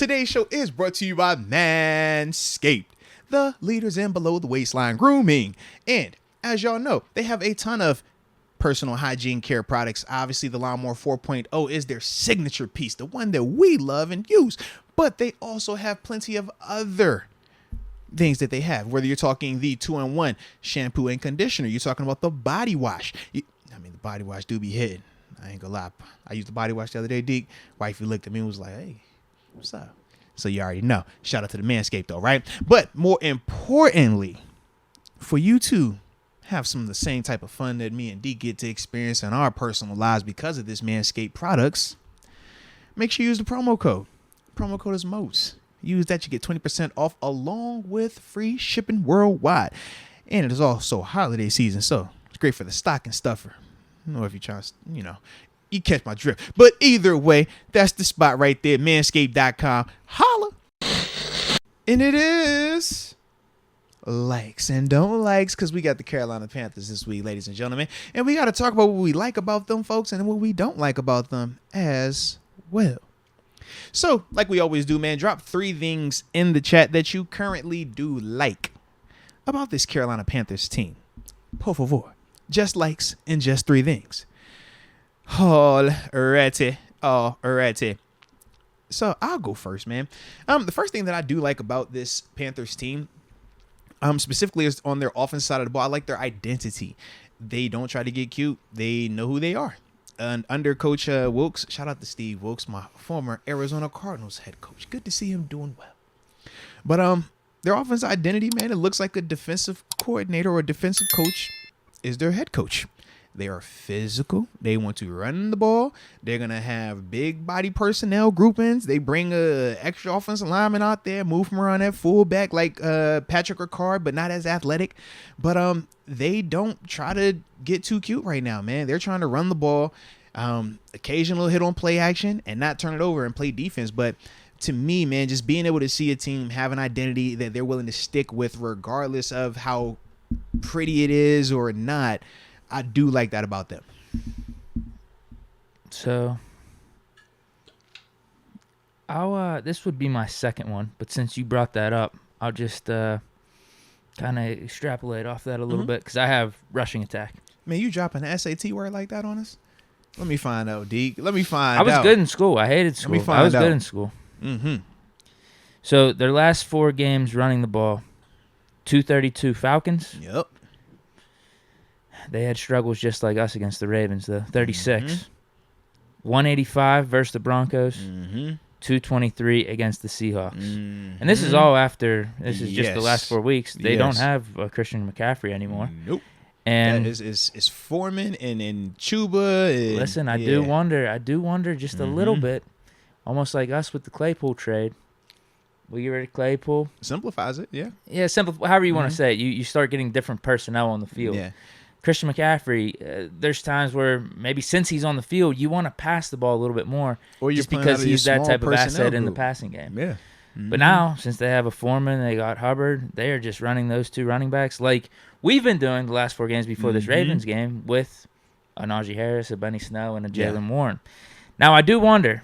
Today's show is brought to you by Manscaped, the leaders in below the waistline grooming. And as y'all know, they have a ton of personal hygiene care products. Obviously, the Lawnmower 4.0 is their signature piece, the one that we love and use. But they also have plenty of other things that they have, whether you're talking the 2-in-1 shampoo and conditioner, you're talking about the body wash. The body wash do be hitting. I ain't gonna lie. I used the body wash the other day, Deke. Wifey looked at me and was like, hey, what's up? So you already know. Shout out to the Manscaped though, right? But more importantly, for you to have some of the same type of fun that me and Deke get to experience in our personal lives because of this Manscaped products, make sure you use the promo code. Promo code is MOSE. Use that, you get 20% off along with free shipping worldwide. And it is also holiday season, so it's great for the stocking stuffer. I don't know if you're trying to, you catch my drift. But either way, that's the spot right there, manscaped.com. Holla! And it is likes and don't likes, because we got the Carolina Panthers this week, ladies and gentlemen. And we got to talk about what we like about them, folks, and what we don't like about them as well. So, like we always do, man, drop 3 things in the chat that you currently do like about this Carolina Panthers team. Por favor. Just likes and just 3 things. Alrighty. So I'll go first, man. The first thing that I do like about this Panthers team, specifically is on their offensive side of the ball. I like their identity. They don't try to get cute. They know who they are. And under Coach Wilkes, shout out to Steve Wilkes, my former Arizona Cardinals head coach. Good to see him doing well. But their offensive identity, man, it looks like a defensive coordinator or a defensive coach is their head coach. They are physical. They want to run the ball. They're going to have big body personnel groupings. They bring a extra offensive lineman out there, move from around that fullback like Patrick Ricard, but not as athletic. But they don't try to get too cute right now, man. They're trying to run the ball, occasional hit on play action, and not turn it over and play defense. But to me, man, just being able to see a team have an identity that they're willing to stick with regardless of how pretty it is or not, I do like that about them. So I'll this would be my second one, but since you brought that up, I'll just kind of extrapolate off that a little bit, because I have rushing attack. Man, you dropping an SAT word like that on us? Let me find out, Deke. Let me find out. I was good in school. I hated school. I was good in school. Mm-hmm. So their last 4 games running the ball, 232 Falcons. Yep. They had struggles just like us against the Ravens, though. 36. 185 versus the Broncos. 223 against the Seahawks. And this is all after, this is just the last 4 weeks. They don't have Christian McCaffrey anymore. Nope. And that is Foreman and Chuba. And, listen, I do wonder just a little bit, almost like us with the Claypool trade. We get rid of Claypool. Simplifies it, yeah. Yeah, however you want to say it. You start getting different personnel on the field. Yeah. Christian McCaffrey, there's times where maybe since he's on the field, you want to pass the ball a little bit more, or just because he's that type of asset in the passing game. Yeah. But now, since they have a Foreman, they got Hubbard, they are just running those 2 running backs like we've been doing the last 4 games before this Ravens game with a Najee Harris, a Benny Snell, and a Jalen Warren. Now, I do wonder,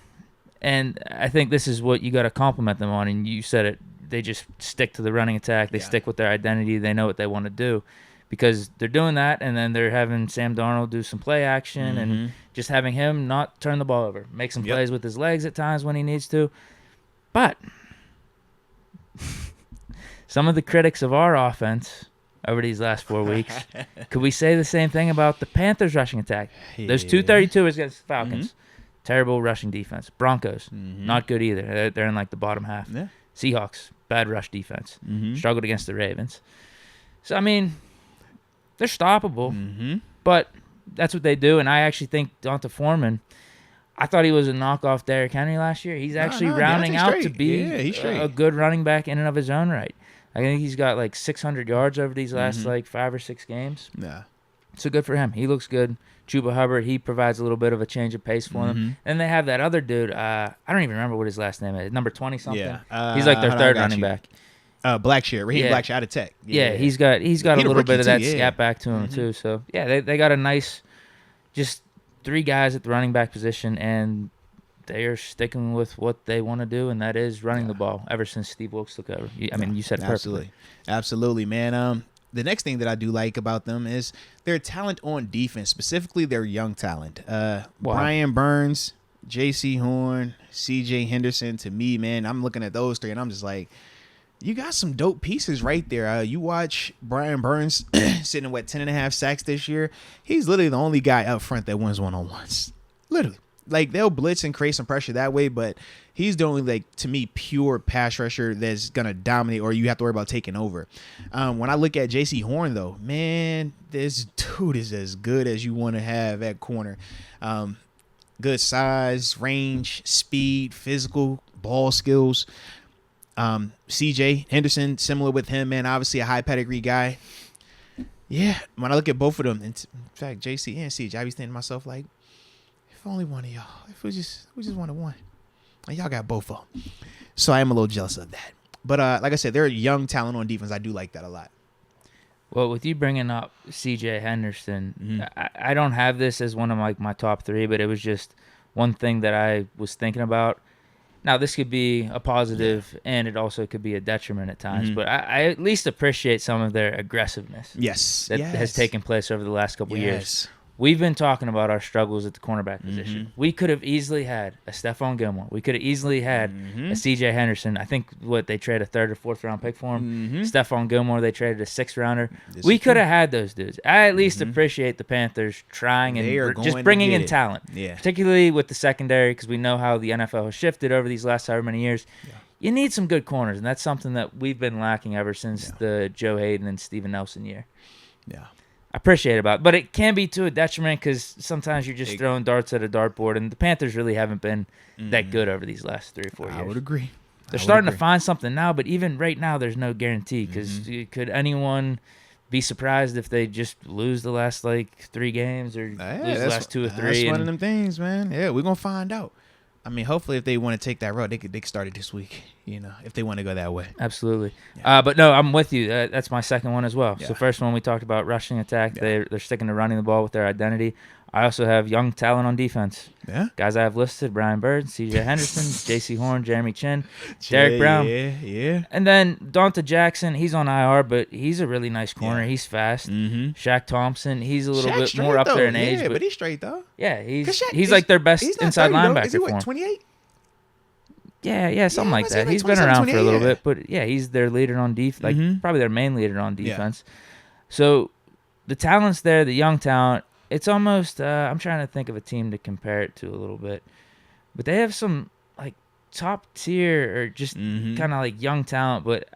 and I think this is what you got to compliment them on, and you said it, they just stick to the running attack. They stick with their identity. They know what they want to do. Because they're doing that, and then they're having Sam Darnold do some play action and just having him not turn the ball over. Make some plays with his legs at times when he needs to. But some of the critics of our offense over these last 4 weeks, could we say the same thing about the Panthers rushing attack? Yeah. Those 232 against the Falcons. Terrible rushing defense. Broncos, not good either. They're in like the bottom half. Yeah. Seahawks, bad rush defense. Struggled against the Ravens. So, I mean, they're stoppable, but that's what they do. And I actually think Donta Foreman, I thought he was a knockoff Derrick Henry last year. He's actually rounding out to be a good running back in and of his own right. I think he's got like 600 yards over these last like 5 or 6 games. Yeah. So good for him. He looks good. Chuba Hubbard, he provides a little bit of a change of pace for them. And they have that other dude, I don't even remember what his last name is, number 20-something. Yeah. He's like their third running back. Blackshear, Raheem Blackshear out of Tech. Yeah, he's got a little bit of that scat back to him too. So yeah, they got a nice, just 3 guys at the running back position, and they are sticking with what they want to do, and that is running the ball ever since Steve Wilkes took over. You said it perfectly. Absolutely, man. The next thing that I do like about them is their talent on defense, specifically their young talent. Brian Burns, J.C. Horn, C.J. Henderson. To me, man, I'm looking at those three, and I'm just like, you got some dope pieces right there. You watch Brian Burns sitting at 10.5 sacks this year. He's literally the only guy up front that wins one-on-ones. Literally. Like, they'll blitz and create some pressure that way, but he's the only, like, to me, pure pass rusher that's going to dominate or you have to worry about taking over. When I look at J.C. Horn, though, man, this dude is as good as you want to have at corner. Good size, range, speed, physical, ball skills. C.J. Henderson, similar with him, man, obviously a high pedigree guy. Yeah, when I look at both of them, in fact, J.C. and C.J., I be thinking to myself, like, if only one of y'all, if we just wanted one. And y'all got both of them. So I am a little jealous of that. But like I said, they're a young talent on defense. I do like that a lot. Well, with you bringing up C.J. Henderson, I don't have this as one of my top three, but it was just one thing that I was thinking about. Now, this could be a positive, and it also could be a detriment at times, but I at least appreciate some of their aggressiveness that has taken place over the last couple of years. We've been talking about our struggles at the cornerback position. We could have easily had a Stephon Gilmore. We could have easily had a C.J. Henderson. I think, they traded a third or fourth round pick for him. Stephon Gilmore, they traded a sixth rounder. We could have had those dudes. I at least appreciate the Panthers trying and just bringing in talent, particularly with the secondary, because we know how the NFL has shifted over these last however many years. You need some good corners, and that's something that we've been lacking ever since the Joe Hayden and Steven Nelson year. Yeah. I appreciate it, but it can be to a detriment because sometimes you're just throwing darts at a dartboard, and the Panthers really haven't been that good over these last 3 or 4 years. I would agree. They're starting to find something now, but even right now, there's no guarantee because could anyone be surprised if they just lose the last 3 games or lose the last 2 or 3? That's one of them things, man. Yeah, we're gonna find out. I mean, hopefully, if they want to take that road, they could start it this week. If they want to go that way. Absolutely. But no, I'm with you. That's my second one as well. Yeah. So first one we talked about rushing attack. Yeah. They're sticking to running the ball with their identity. I also have young talent on defense. Yeah. Guys I have listed: Brian Bird, C.J. Henderson, J.C. Horn, Jeremy Chin, Derek Brown. Yeah. And then Donta Jackson. He's on IR, but he's a really nice corner. Yeah. He's fast. Shaq Thompson. He's a little bit more up there in age. Yeah, but he's straight though. Yeah, he's like their best inside linebacker. Is he 28? Yeah, something like that. He's been around for a little bit, but yeah, he's their leader on defense, probably their main leader on defense. Yeah. So the talent's there, the young talent. It's almost, I'm trying to think of a team to compare it to a little bit, but they have some top tier or just kind of young talent, but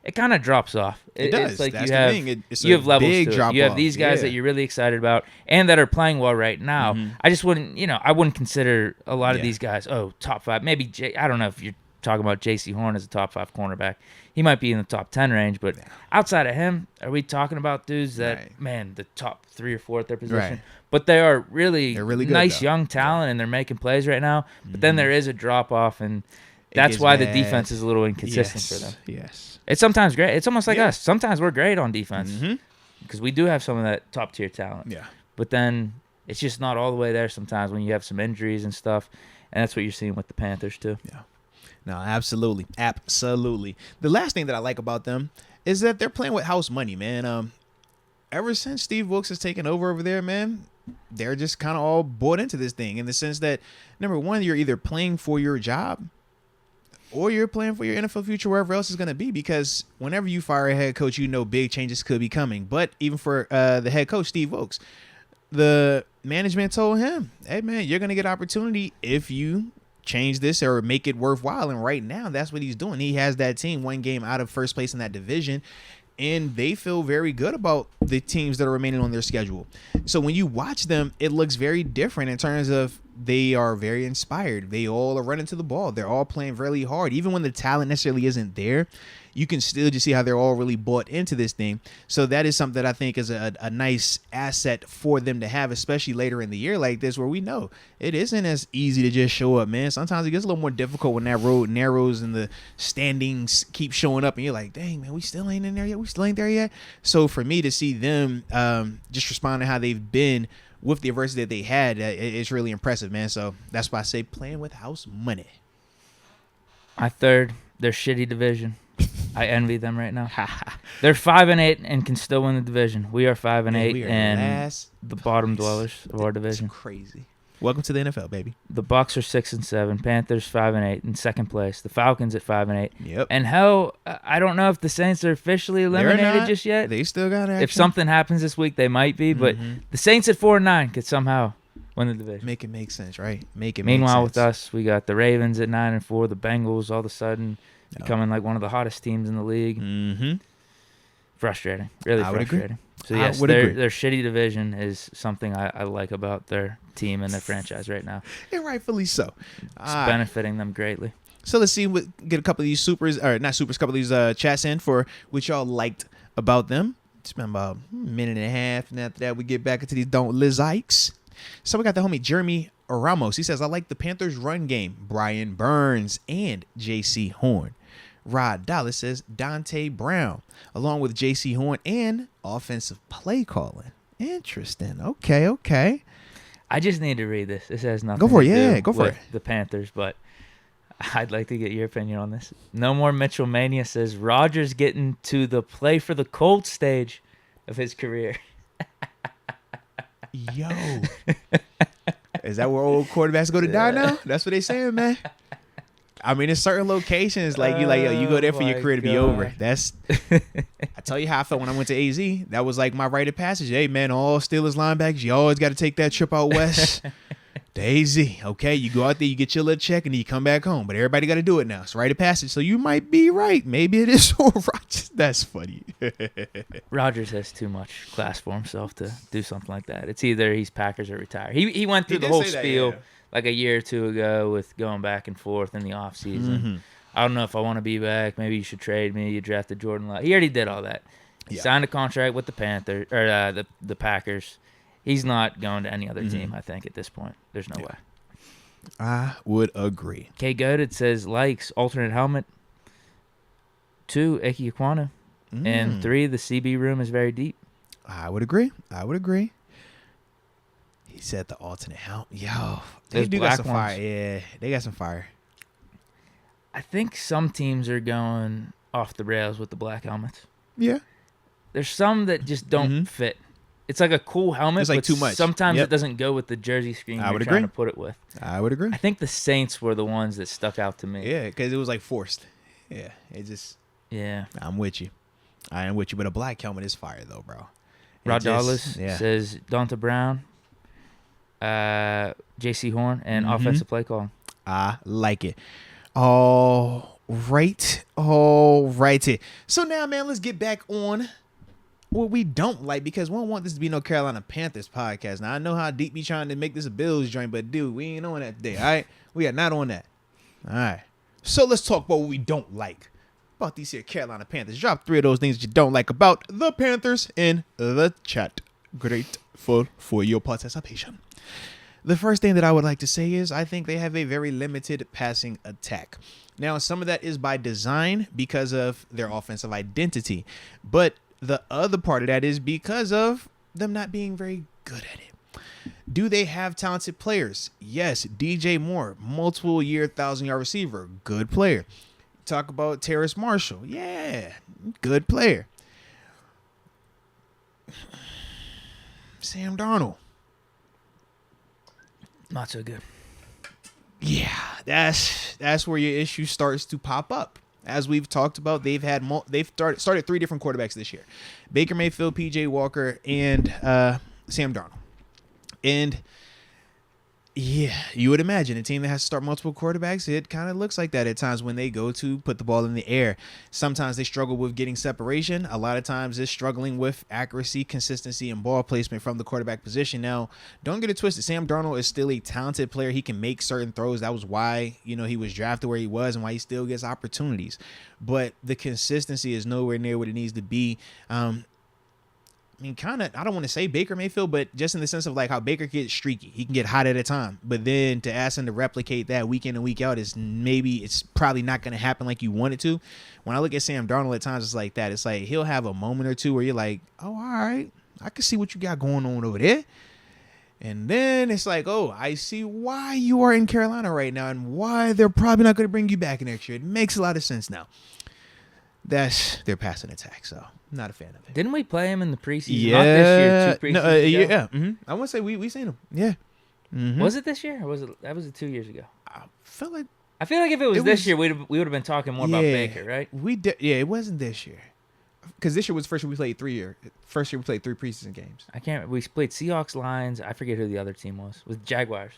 it kind of drops off. It does. It's That's the thing. You have levels to it. You have these guys that you're really excited about and that are playing well right now. I just wouldn't, I wouldn't consider a lot of these guys, top 5. Maybe, I don't know if you're talking about J.C. Horn as a top 5 cornerback. He might be in the top 10 range, but outside of him, are we talking about dudes that, man, the top 3 or 4 at their position? Right. But they are really good, nice young talent, and they're making plays right now. But then there is a drop-off, and that's why the defense is a little inconsistent for them. Yes. It's sometimes great. It's almost like us. Sometimes we're great on defense because we do have some of that top-tier talent. Yeah. But then it's just not all the way there sometimes when you have some injuries and stuff, and that's what you're seeing with the Panthers too. Yeah. No, absolutely. The last thing that I like about them is that they're playing with house money, man. Ever since Steve Wilkes has taken over there, man, they're just kind of all bought into this thing in the sense that, number one, you're either playing for your job or you're playing for your NFL future wherever else is going to be, because whenever you fire a head coach, big changes could be coming. But even for the head coach, Steve Wilkes, the management told him, hey, man, you're going to get opportunity if you change this or make it worthwhile. And right now, that's what he's doing. He has that team 1 game out of first place in that division, and they feel very good about the teams that are remaining on their schedule. So when you watch them, it looks very different in terms of they are very inspired. They all are running to the ball. They're all playing really hard. Even when the talent necessarily isn't there, you can still just see how they're all really bought into this thing. So that is something that I think is a nice asset for them to have, especially later in the year like this, where we know it isn't as easy to just show up, man. Sometimes it gets a little more difficult when that road narrows and the standings keep showing up and you're like, dang, man, we still ain't in there yet. We still ain't there yet. So for me to see them just respond to how they've been with the adversity that they had, it's really impressive, man. So that's why I say playing with house money. My third, their shitty division. I envy them right now. They're 5-8 and can still win the division. We are 5-8 and the bottom dwellers of our division. That's crazy. Welcome to the NFL, baby. The Bucs are 6-7. Panthers 5-8 in second place. The Falcons at 5-8. Yep. And hell, I don't know if the Saints are officially eliminated just yet. They still got action. If something happens this week, they might be. But the Saints at 4-9 could somehow win the division. Make it make sense, right? Meanwhile, with us, we got the Ravens at 9-4. The Bengals all of a sudden becoming like one of the hottest teams in the league. Mm-hmm. Frustrating. Really frustrating. So, yes, their shitty division is something I like about their team and their franchise right now. And rightfully so. It's benefiting them greatly. So let's see get a couple of these couple of these chats in for what y'all liked about them. It's been about a minute and a half, and after that we get back into these Don't Liz Ikes. So we got the homie Jeremy Ramos. He says, I like the Panthers run game, Brian Burns and J.C. Horn. Rod Dallas says Dante Brown, along with J.C. Horn and offensive play calling. Interesting. Okay. I just need to read this. This has nothing go for to it. do Yeah, go for with it. The Panthers, but I'd like to get your opinion on this. No More Mitchell Mania says Rodgers getting to the play for the Colts stage of his career. Yo. Is that where old quarterbacks go to die now? That's what they saying, man. I mean, in certain locations, like you go there for your career to be over. That's I tell you how I felt when I went to AZ. That was like my rite of passage. Hey, man, all Steelers linebackers, you always got to take that trip out west to AZ. Okay, you go out there, you get your little check, and then you come back home. But everybody got to do it now. It's rite of passage. So you might be right. Maybe it is for Rodgers. That's funny. Rodgers has too much class for himself to do something like that. It's either he's Packers or retire. He went through the whole spiel. Like a year or two ago with going back and forth in the offseason. Mm-hmm. I don't know if I want to be back. Maybe you should trade me. You drafted Jordan Love. He already did all that. He signed a contract with the Panthers or the Packers. He's not going to any other team, I think, at this point. There's no way. I would agree. K. Goated says likes alternate helmet. 2, Ike Aquana. And 3, the CB room is very deep. I would agree. He said the alternate helmet. Yo, they do got some fire. Yeah, they got some fire. I think some teams are going off the rails with the black helmets. Yeah. There's some that just don't fit. It's like a cool helmet. It's like but too much. Sometimes it doesn't go with the jersey screen you're trying to put it with. I would agree. I think the Saints were the ones that stuck out to me. Yeah, because it was like forced. Yeah, it just. Yeah. I'm with you. I am with you, but a black helmet is fire though, bro. Rod Dallas says Dante Brown, J.C. Horn, and offensive play calling. I like it. All right. So now, man, let's get back on what we don't like, because we don't want this to be no Carolina Panthers podcast. Now, I know how Deke be trying to make this a Bills joint, but dude, we ain't on that today, all right? We are not on that. All right. So let's talk about what we don't like about these here Carolina Panthers. Drop 3 of those things that you don't like about the Panthers in the chat. Grateful for your participation. The first thing that I would like to say is I think they have a very limited passing attack. Now, some of that is by design because of their offensive identity, but the other part of that is because of them not being very good at it. Do they have talented players? Yes. DJ Moore, multiple year 1,000-yard receiver, good player. Talk about Terrace Marshall. Yeah, good player. Sam Darnold. Not so good. Yeah, that's where your issue starts to pop up. As we've talked about, they've started 3 different quarterbacks this year: Baker Mayfield, PJ Walker, and Sam Darnold. And yeah, you would imagine a team that has to start multiple quarterbacks, it kind of looks like that at times when they go to put the ball in the air. Sometimes they struggle with getting separation. A lot of times it's struggling with accuracy, consistency, and ball placement from the quarterback position. Now, don't get it twisted. Sam Darnold is still a talented player. He can make certain throws. That was why, he was drafted where he was and why he still gets opportunities. But the consistency is nowhere near what it needs to be. I don't want to say Baker Mayfield, but just in the sense of like how Baker gets streaky. He can get hot at a time. But then to ask him to replicate that week in and week out it's probably not going to happen like you want it to. When I look at Sam Darnold at times, it's like that. It's like he'll have a moment or two where you're like, oh, all right, I can see what you got going on over there. And then it's like, oh, I see why you are in Carolina right now and why they're probably not going to bring you back next year. It makes a lot of sense now. That's their passing attack, so I'm not a fan of it. Didn't we play him in the preseason? Yeah. Not this year, 2 preseasons ago? Yeah. Mm-hmm. I want to say we seen him. Yeah. Mm-hmm. Was it this year or was it 2 years ago? I feel like if it was this year, we would have been talking more about Baker, right? Yeah, it wasn't this year. Because this year was the first year we played 3 year. First year we played 3 preseason games. We played Seahawks, Lions. I forget who the other team was. With Jaguars.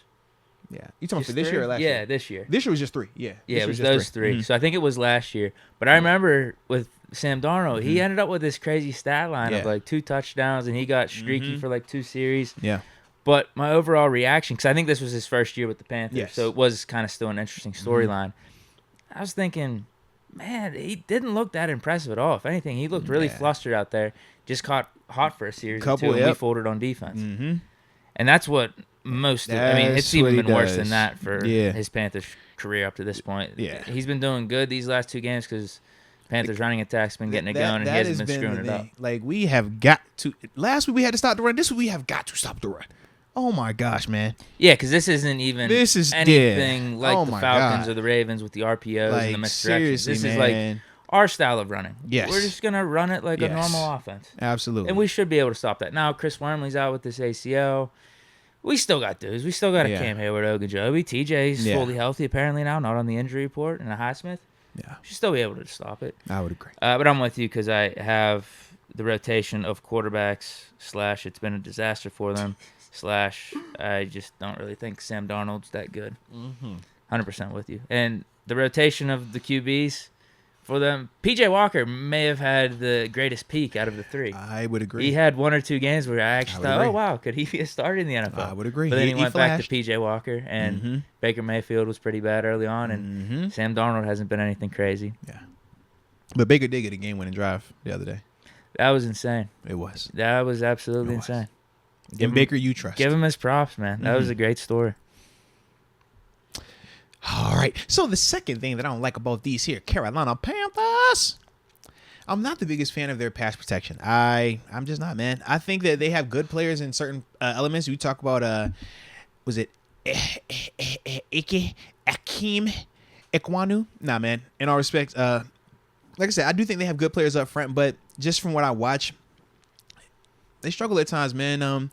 Yeah. You talking about for this year or last year? Yeah, this year. This year was just 3. Yeah. Yeah, it was those 3. Mm-hmm. So I think it was last year. But I remember with Sam Darnold, he ended up with this crazy stat line of like 2 touchdowns, and he got streaky for like 2 series. Yeah. But my overall reaction, because I think this was his first year with the Panthers, so it was kind of still an interesting storyline. I was thinking, man, he didn't look that impressive at all. If anything, he looked really flustered out there. Just caught hot for a series or 2, and we folded on defense. Mm-hmm. And that's what it's even been worse than that for his Panthers career up to this point. Yeah. He's been doing good these last 2 games because Panthers running attack's been getting it going, and he hasn't been screwing it up. Like, we have got to – last week we had to stop the run. This week we have got to stop the run. Oh, my gosh, man. Yeah, because this isn't even anything like the Falcons or the Ravens with the RPOs and the misdirections. This is like our style of running. Yes. We're just going to run it like a normal offense. Absolutely. And we should be able to stop that. Now, Chris Wormley's out with this ACL. We still got dudes. We still got a Cam Hayward, Ogunjobi. TJ's fully healthy apparently now, not on the injury report, and a Highsmith. Yeah. Should still be able to stop it. I would agree. But I'm with you because I have the rotation of quarterbacks / it's been a disaster for them / I just don't really think Sam Darnold's that good. 100% with you. And the rotation of the QBs for them, P.J. Walker may have had the greatest peak out of the 3. I would agree. He had 1 or 2 games where I actually thought, oh, wow, could he be a starter in the NFL? I would agree. But then he went back to P.J. Walker, and Baker Mayfield was pretty bad early on, and Sam Darnold hasn't been anything crazy. Yeah. But Baker did get a game-winning drive the other day. That was insane. It was. That was absolutely insane. Give Baker you trust. Give him his props, man. That was a great story. All right. So the second thing that I don't like about these here Carolina Panthers, I'm not the biggest fan of their pass protection. I'm just not, man. I think that they have good players in certain elements. We talk about was it Akeem Ekwonu? Nah, man. In all respects, like I said, I do think they have good players up front, but just from what I watch, they struggle at times, man.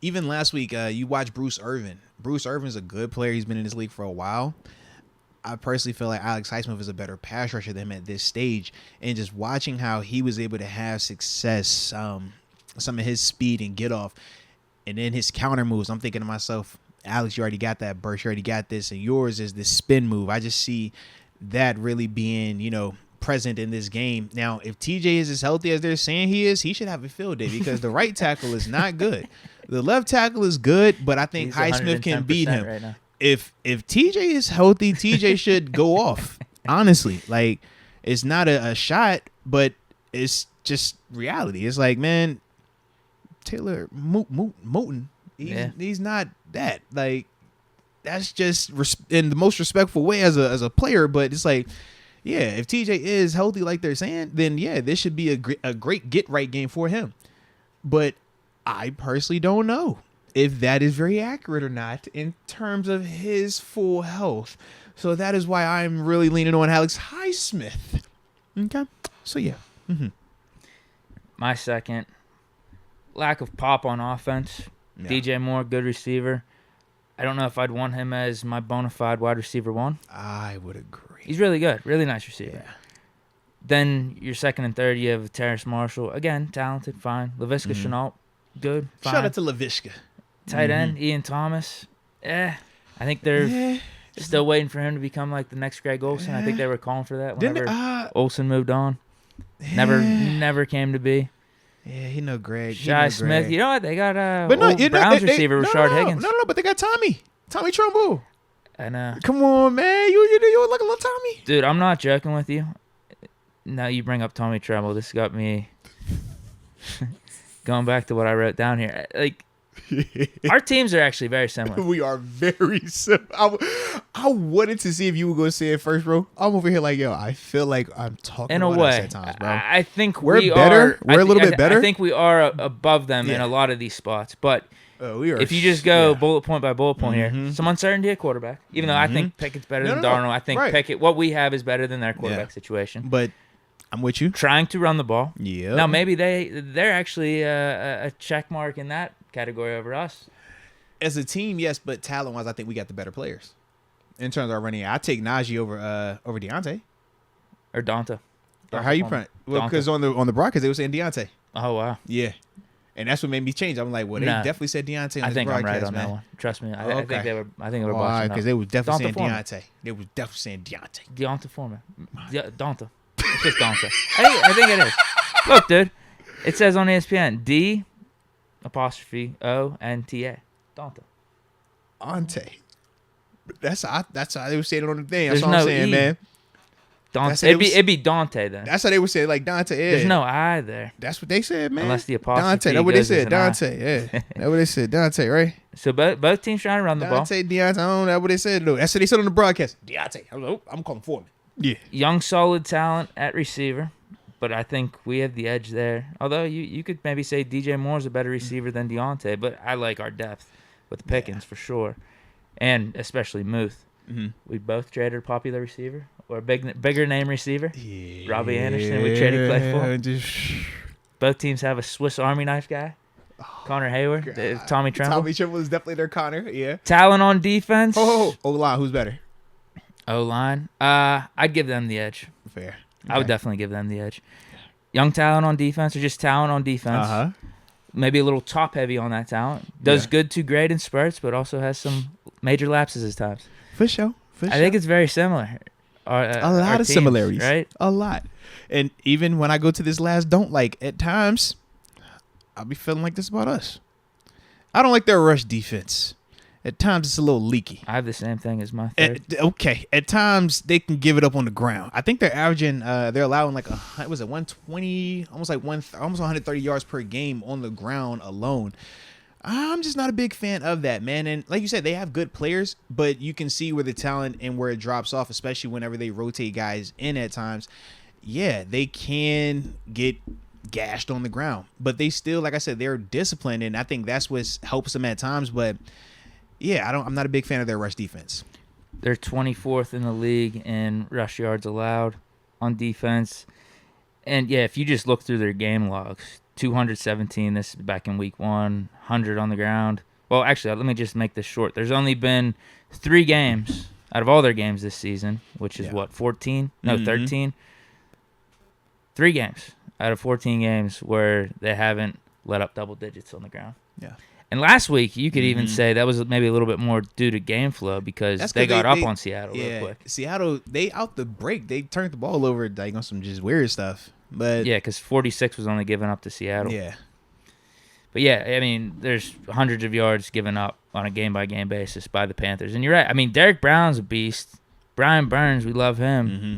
Even last week, you watch Bruce Irvin. Bruce Irvin's a good player. He's been in this league for a while. I personally feel like Alex Highsmith is a better pass rusher than him at this stage. And just watching how he was able to have success, some of his speed and get off, and then his counter moves, I'm thinking to myself, Alex, you already got that burst. You already got this. And yours is this spin move. I just see that really being, present in this game. Now, if TJ is as healthy as they're saying he is, he should have a field day because the right tackle is not good. The left tackle is good, but I think Highsmith can beat him. Right, if TJ is healthy, TJ should go off. Honestly, like, it's not a shot, but it's just reality. It's like, man, Taylor Moton, he's not that. Like, that's just in the most respectful way as a player, but it's like, yeah, if TJ is healthy like they're saying, then this should be a great get-right game for him. But I personally don't know if that is very accurate or not in terms of his full health. So that is why I'm really leaning on Alex Highsmith. Okay? So, yeah. My second, lack of pop on offense. Yeah. DJ Moore, good receiver. I don't know if I'd want him as my bona fide wide receiver 1. I would agree. He's really good. Really nice receiver. Yeah. Then your second and third, you have Terrace Marshall. Again, talented, fine. Laviska Shenault, good, fine. Shout out to Laviska. Tight end, Ian Thomas. I think they're still waiting for him to become like the next Greg Olsen. I think they were calling for that whenever Olsen moved on. Never came to be. Yeah, he know Greg. Shy Smith. Greg. You know what? They got Browns receiver, Rashard Higgins. No, but they got Tommy Trumbull. I know. Come on, man. You look a little Tommy. Dude, I'm not joking with you. Now you bring up Tommy Tremble. This got me going back to what I wrote down here. Like, our teams are actually very similar. We are very similar. I wanted to see if you were going to say it first, bro. I'm over here like, yo, I feel like I'm talking in about a way. us at times, bro. I think we're better. We're a little bit better. I think we are above them in a lot of these spots. But We are. If you just go yeah. bullet point by bullet point here, Mhm. some uncertainty at quarterback. Even though I think Pickett's better No, than no, no. Darnold, I think Right. Pickett, what we have is better than their quarterback situation. But I'm with you. Trying to run the ball. Yeah. Now maybe they're actually a check mark in that category over us. As a team, yes, but talent wise, I think we got the better players. In terms of our running, I take Najee over Deontay. Or Donta. Or how you pronounce? Well, because on the broadcast they were saying Deontay. Oh wow. Yeah, and that's what made me change. I'm like, well, they Nah. definitely said Deontay. On I this think I'm broadcast, right on man. that one. Trust me. I Okay. think they were. I think they were Why? boxing Because up. they was definitely saying Donta Foreman. Deontay. They was definitely saying Deontay. Deonta Foreman. Donta. It's just Donta. I think it is. Look, dude. It says on ESPN D apostrophe O-N-T-A. Donta. Ante. That's how they were saying it on the thing. There's That's what I'm no saying, E. man. Dante. how it It'd be Dante then. That's how they were saying, like Dante. Yeah. There's no I there. That's what they said, man. Unless the apostrophe Dante. That's what they goes as said. an I. Dante. Yeah. That's what they said. Dante, right? So both teams trying to run the ball. Dante, Deontay. I don't know. That's what they said. Though. That's what they said on the broadcast. Deontay. I was like, I'm calling for him. Yeah. Young, solid talent at receiver, but I think we have the edge there. Although you could maybe say DJ Moore's a better receiver than Deontay, but I like our depth with Pickens for sure, and especially Muth. Mm-hmm. We both traded a popular receiver or a bigger name receiver. Yeah. Robbie Anderson, we traded Claypool. Just... Both teams have a Swiss Army knife guy. Connor Hayward, Tommy Tremble. Tommy Tremble is definitely their Connor. Yeah. Talent on defense. O-line, who's better? O-line. I'd give them the edge. Fair. I would definitely give them the edge. Young talent on defense or just talent on defense. Uh-huh. Maybe a little top heavy on that talent. Does Yeah. good to great in spurts, but also has some major lapses at times. For sure. I think it's very similar. A lot of similarities. Right? A lot. And even when I go to this last don't like, at times, I'll be feeling like this about us. I don't like their rush defense. At times, it's a little leaky. I have the same thing as my third. At times, they can give it up on the ground. I think they're averaging, they're allowing like, 120, almost 130 yards per game on the ground alone. I'm just not a big fan of that, man. And like you said, they have good players, but you can see where the talent and where it drops off, especially whenever they rotate guys in at times. Yeah, they can get gashed on the ground, but they still, like I said, they're disciplined, and I think that's what helps them at times. But yeah, I'm not a big fan of their rush defense. They're 24th in the league in rush yards allowed on defense. And yeah, if you just look through their game logs, 217 this is back in week 1, 100 on the ground. Well, actually, let me just make this short. There's only been 3 games out of all their games this season, which is 14? No, 13. 3 games out of 14 games where they haven't let up double digits on the ground. Yeah. And last week, you could even say that was maybe a little bit more due to game flow because they got up on Seattle real quick. Seattle, they out the break, they turned the ball over like on some just weird stuff. But yeah, because 46 was only given up to Seattle. Yeah. But yeah, I mean, there's hundreds of yards given up on a game-by-game basis by the Panthers. And you're right. I mean, Derek Brown's a beast. Brian Burns, we love him. Mm-hmm.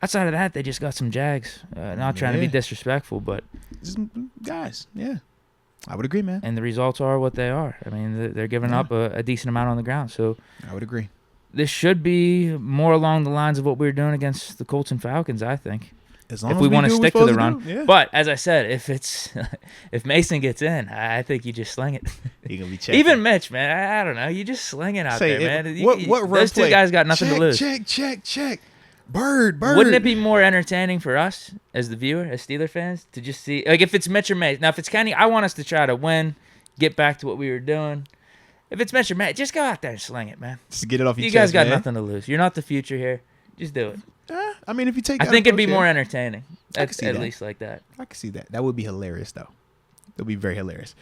Outside of that, they just got some Jags. Not trying to be disrespectful, but just guys, yeah. I would agree, man. And the results are what they are. I mean, they're giving up a decent amount on the ground. So I would agree. This should be more along the lines of what we were doing against the Colts and Falcons, I think. As long if as we want to stick to the run. Yeah. But as I said, if Mason gets in, I think you just sling it. He gonna be checking. Even Mitch, man, I don't know. You just sling it out there, man. What those two guys got nothing to lose. Check. Bird. Wouldn't it be more entertaining for us as the viewer, as Steeler fans, to just see, like, if it's Mitch or Mason? Now, if it's Kenny, I want us to try to win, get back to what we were doing. If it's Mitch or Mason, just go out there and sling it, man. Just get it off your chest, You guys got man. nothing to lose. You're not the future here. Just do it. I mean, if you take, I think it'd be more entertaining. I can see At that. least like that. I can see that. That would be hilarious, though. That would be very hilarious.